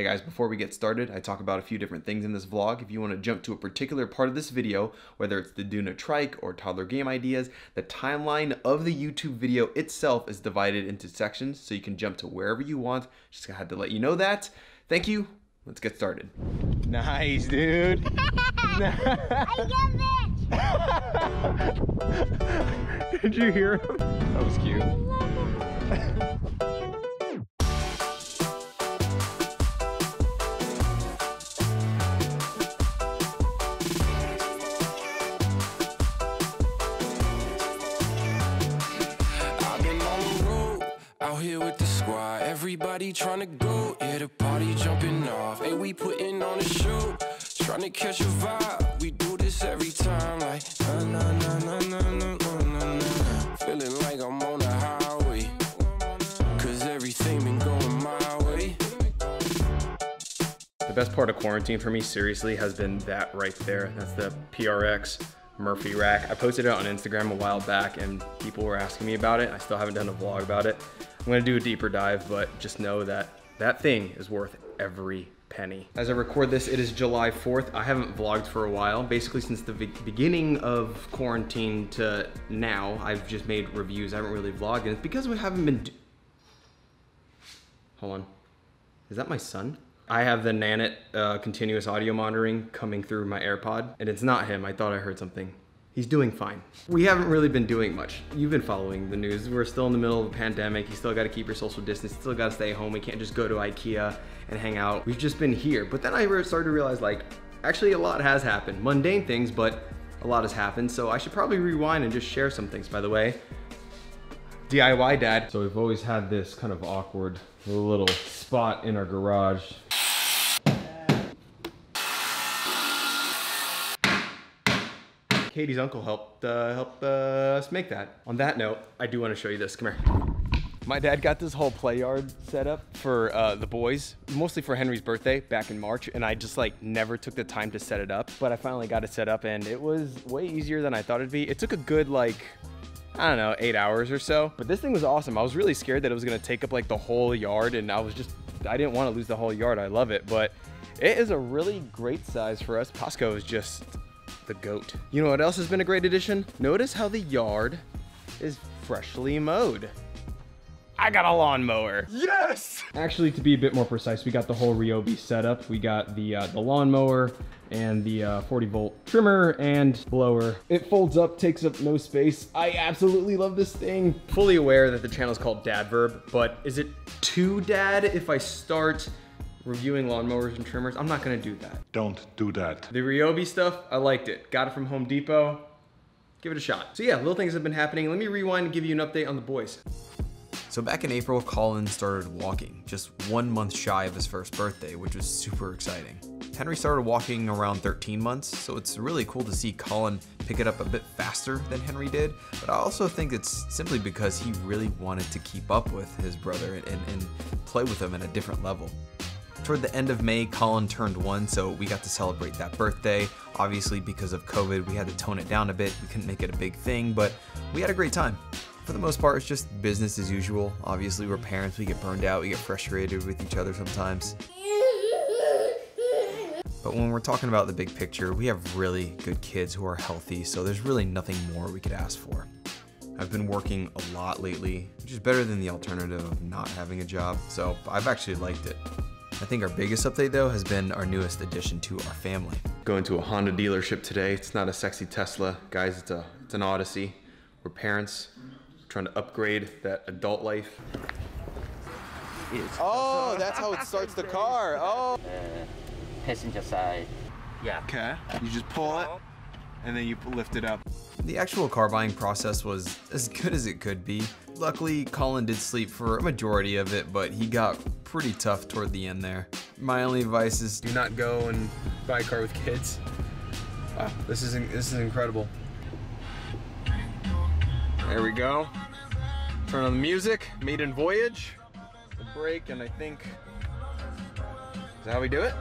Hey guys, before we get started, I talk about a few different things in this vlog. If you want to jump to a particular part of this video, whether it's the Doona Trike or toddler game ideas, the timeline of the YouTube video itself is divided into sections, so you can jump to wherever you want. Just had to let you know that. Thank you. Let's get started. Nice, dude. Did you hear him? That was cute. Here with the squad, everybody trying to go, yeah, the party jumping off, hey, we putting on a show, trying to catch a vibe, we do this every time, like, na na na na na na na na, feeling like I'm on the highway, cause everything been going my way. The best part of quarantine for me, seriously, has been that right there. That's the PRX Murphy rack. I posted it on Instagram a while back and people were asking me about it. I still haven't done a vlog about it. I'm gonna do a deeper dive, but just know that that thing is worth every penny. As I record this, it is July 4th. I haven't vlogged for a while. Basically since the beginning of quarantine to now, I've just made reviews. I haven't really vlogged, and it's because we haven't been Hold on. Is that my son? I have the Nanit continuous audio monitoring coming through my AirPod, and it's not him. I thought I heard something. He's doing fine. We haven't really been doing much. You've been following the news. We're still in the middle of a pandemic. You still gotta keep your social distance. You still gotta stay home. We can't just go to IKEA and hang out. We've just been here. But then I started to realize, like, actually a lot has happened. Mundane things, but a lot has happened. So I should probably rewind and just share some things. By the way, DIY dad. So we've always had this kind of awkward little spot in our garage. Katie's uncle helped us make that. On that note, I do want to show you this. Come here. My dad got this whole play yard set up for the boys, mostly for Henry's birthday back in March, and I just like never took the time to set it up, but I finally got it set up and it was way easier than I thought it'd be. It took a good, like, I don't know, 8 hours or so, but this thing was awesome. I was really scared that it was gonna take up like the whole yard, and I didn't want to lose the whole yard. I love it, but it is a really great size for us. Pasco is just the goat. You know what else has been a great addition? Notice how the yard is freshly mowed. I got a lawnmower. Yes! Actually, to be a bit more precise, we got the whole Ryobi setup. We got the lawnmower and the 40-volt trimmer and blower. It folds up, takes up no space. I absolutely love this thing. Fully aware that the channel is called Dad Verb, but is it too dad if I start reviewing lawnmowers and trimmers? I'm not gonna do that. Don't do that. The Ryobi stuff, I liked it. Got it from Home Depot. Give it a shot. So yeah, little things have been happening. Let me rewind and give you an update on the boys. So back in April, Colin started walking, just 1 month shy of his first birthday, which was super exciting. Henry started walking around 13 months, so it's really cool to see Colin pick it up a bit faster than Henry did, but I also think it's simply because he really wanted to keep up with his brother and play with him at a different level. Toward the end of May, Colin turned 1, so we got to celebrate that birthday. Obviously, because of COVID, we had to tone it down a bit. We couldn't make it a big thing, but we had a great time. For the most part, it's just business as usual. Obviously, we're parents, we get burned out, we get frustrated with each other sometimes. But when we're talking about the big picture, we have really good kids who are healthy, so there's really nothing more we could ask for. I've been working a lot lately, which is better than the alternative of not having a job, so I've actually liked it. I think our biggest update though has been our newest addition to our family. Going to a Honda dealership today. It's not a sexy Tesla, guys, it's an Odyssey. We're parents trying to upgrade that adult life. Oh, that's how it starts the car. Oh. Passenger side. Yeah. Okay. You just pull it and then you lift it up. The actual car buying process was as good as it could be. Luckily, Colin did sleep for a majority of it, but he got pretty tough toward the end there. My only advice is do not go and buy a car with kids. Wow, this is incredible. There we go. Turn on the music, maiden voyage. The brake, and I think, is that how we do it?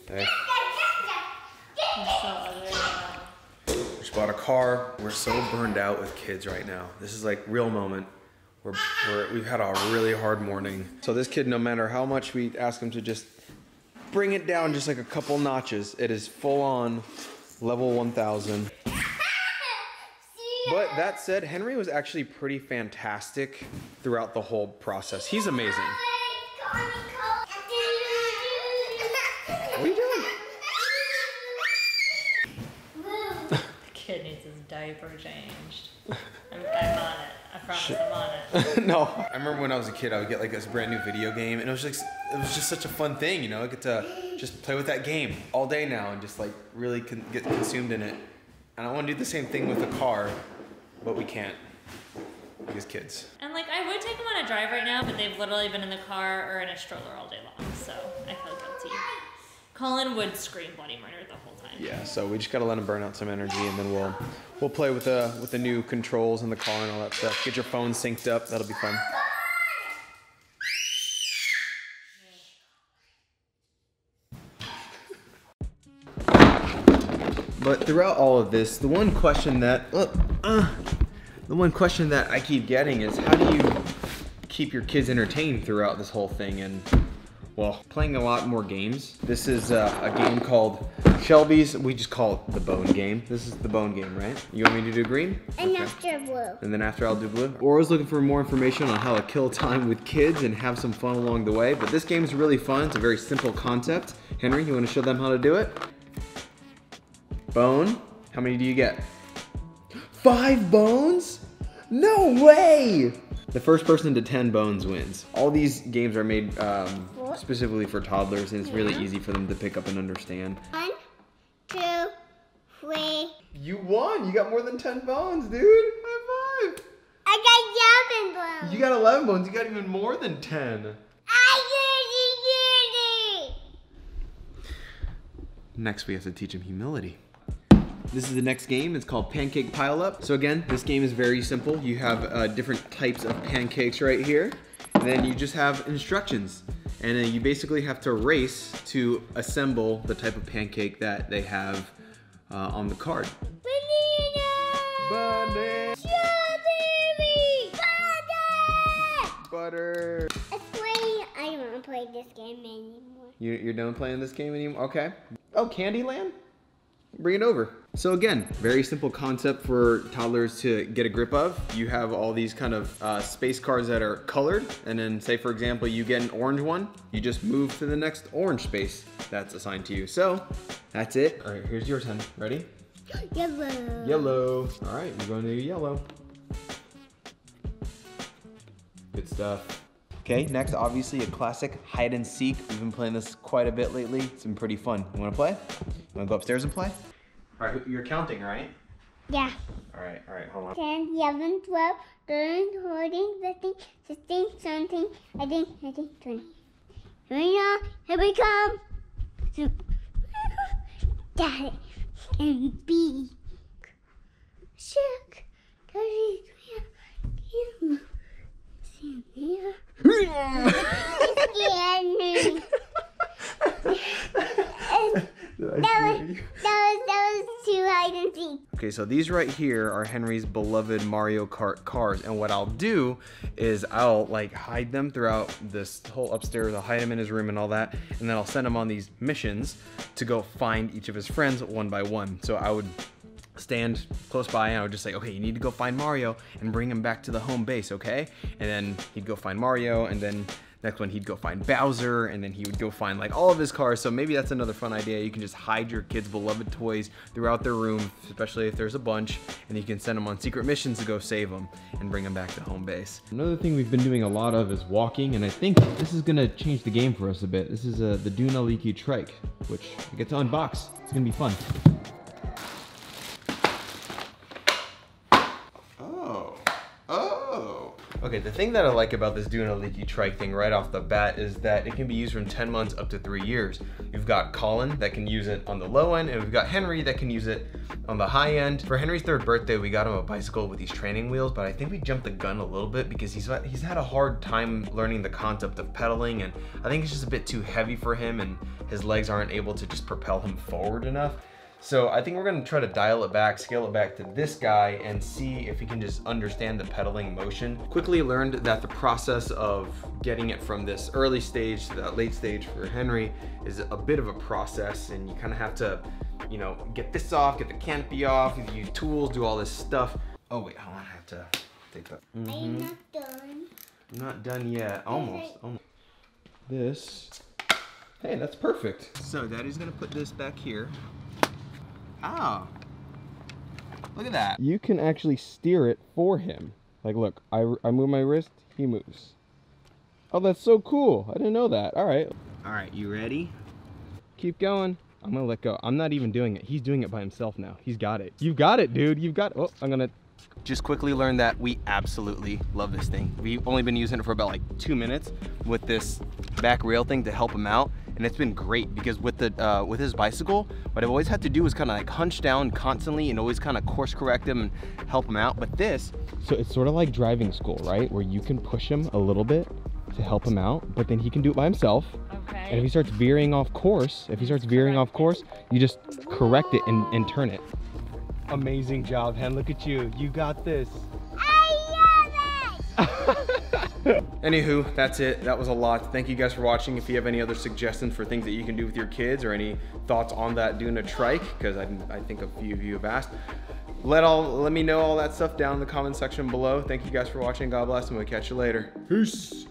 Okay. Just bought a car. We're so burned out with kids right now. This is like real moment. We've had a really hard morning. So this kid, no matter how much we ask him to just bring it down just like a couple notches, it is full on level 1000. But that said, Henry was actually pretty fantastic throughout the whole process. He's amazing. What are you doing? Kid needs his diaper changed. I'm on it. I promise I'm on it. No. I remember when I was a kid, I would get like this brand new video game, and it was just such a fun thing, you know? I get to just play with that game all day now and just like really get consumed in it. And I want to do the same thing with a car, but we can't because kids. And like, I would take them on a drive right now, but they've literally been in the car or in a stroller all day long, so I feel guilty. Colin would scream bloody murder the whole time. Yeah, so we just gotta let him burn out some energy, and then we'll play with the new controls in the car and all that stuff. Get your phone synced up. That'll be fun. But throughout all of this, the one question that I keep getting is, how do you keep your kids entertained throughout this whole thing? And well, playing a lot more games. This is a game called Shelby's. We just call it the bone game. This is the bone game, right? You want me to do green? And okay. after blue. And then after I'll do blue. We're always looking for more information on how to kill time with kids and have some fun along the way. But this game is really fun. It's a very simple concept. Henry, you want to show them how to do it? Bone. How many do you get? 5 bones? No way! The first person to 10 bones wins. All these games are made specifically for toddlers, and it's really easy for them to pick up and understand. 1, 2, 3. You won! You got more than 10 bones, dude! High five! I got 11 bones. You got 11 bones. You got even more than 10. I get it. Next, we have to teach him humility. This is the next game. It's called Pancake Pile Up. So again, this game is very simple. You have different types of pancakes right here. And then you just have instructions. And then you basically have to race to assemble the type of pancake that they have on the card. Banana! Strawberry! Butter! Butter! I don't want to play this game anymore. You're done playing this game anymore? Okay. Oh, Candyland? Bring it over. So again, very simple concept for toddlers to get a grip of. You have all these kind of space cards that are colored, and then say for example you get an orange one, you just move to the next orange space that's assigned to you. So that's it. All right, here's yours, hun. Ready? Yellow. Yellow. All right, you're going to do yellow. Good stuff. Okay, next obviously a classic hide and seek. We've been playing this quite a bit lately. It's been pretty fun. You wanna play? You wanna go upstairs and play? All right, you're counting, right? Yeah. All right, hold on. 10, 11, 12, 13, 14, 15, 16, 17, 18, 19, 20. Here we come. Got it. And B. Shook. That was too hide and seek. Okay, so these right here are Henry's beloved Mario Kart cars, and what I'll do is I'll like hide them throughout this whole upstairs. I'll hide them in his room and all that, and then I'll send him on these missions to go find each of his friends one by one. So I would stand close by and I would just say, okay, you need to go find Mario and bring him back to the home base, okay? And then he'd go find Mario, and then next one he'd go find Bowser, and then he would go find like all of his cars. So maybe that's another fun idea. You can just hide your kids' beloved toys throughout their room, especially if there's a bunch, and you can send them on secret missions to go save them and bring them back to home base. Another thing we've been doing a lot of is walking, and I think this is gonna change the game for us a bit. This is the Doona Liki Trike, which I get to unbox. It's gonna be fun. Okay, the thing that I like about this Doona Liki Trike thing right off the bat is that it can be used from 10 months up to 3 years. You've got Colin that can use it on the low end, and we've got Henry that can use it on the high end. For Henry's 3rd birthday, we got him a bicycle with these training wheels, but I think we jumped the gun a little bit because he's had a hard time learning the concept of pedaling, and I think it's just a bit too heavy for him, and his legs aren't able to just propel him forward enough. So I think we're gonna try to dial it back, scale it back to this guy and see if he can just understand the pedaling motion. Quickly learned that the process of getting it from this early stage to that late stage for Henry is a bit of a process, and you kind of have to, you know, get this off, get the canopy off, use tools, do all this stuff. Oh wait, hold on, I have to take that. I'm not done. I'm not done yet, almost. This, hey, that's perfect. So Daddy's gonna put this back here. Oh, look at that. You can actually steer it for him. Like, look, I move my wrist, he moves. Oh, that's so cool. I didn't know that. All right. All right, you ready? Keep going. I'm gonna let go. I'm not even doing it. He's doing it by himself now. He's got it. You've got it, dude. You've got it. Oh, I'm gonna just quickly learn that we absolutely love this thing. We've only been using it for about like 2 minutes with this back rail thing to help him out. And it's been great because with the with his bicycle, what I've always had to do is kind of like hunch down constantly and always kind of course correct him and help him out. But this, so it's sort of like driving school, right? Where you can push him a little bit to help him out, but then he can do it by himself. Okay. And if he starts veering off course, you just correct it and turn it. Amazing job, Hen. Look at you. You got this. I love it! Anywho, that's it. That was a lot. Thank you guys for watching. If you have any other suggestions for things that you can do with your kids or any thoughts on that Doona Trike, because I think a few of you have asked, let me know all that stuff down in the comment section below. Thank you guys for watching. God bless, and we'll catch you later. Peace.